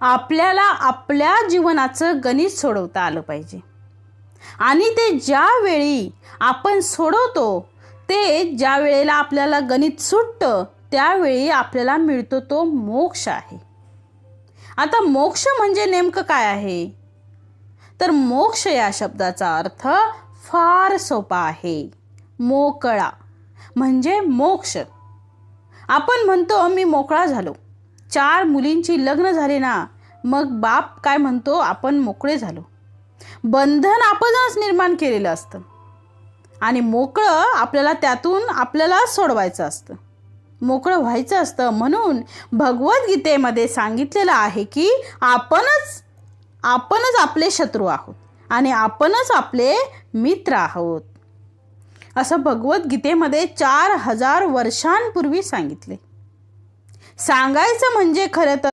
आपल्याला आपल्या जीवनाचं गणित सोडवता आलं पाहिजे आणि ते ज्यावेळी आपण सोडवतो ते ज्या वेळेला आपल्याला गणित सुटतं त्यावेळी आपल्याला मिळतो तो मोक्ष आहे. आता मोक्ष म्हणजे नेमकं काय आहे? तर मोक्ष या शब्दाचा अर्थ फार सोपा आहे. मोकळा म्हणजे मोक्ष. आपण म्हणतो मी मोकळा झालो. 4 मुलींची लग्न झाले ना, मग बाप काय म्हणतो, आपण मोकळे झालो. बंधन आपणच निर्माण केलेलं असतं आणि मोकळं आपल्याला त्यातून आपल्याला सोडवायचं असतं, मोकळं व्हायचं असतं. म्हणून भगवद्गीतेमध्ये सांगितलेलं आहे की आपणच आपले शत्रू आहोत आणि आपणच आपले मित्र आहोत, असं भगवद्गीतेमध्ये 4000 वर्षांपूर्वी सांगितले. सांगायचं म्हणजे खरं तर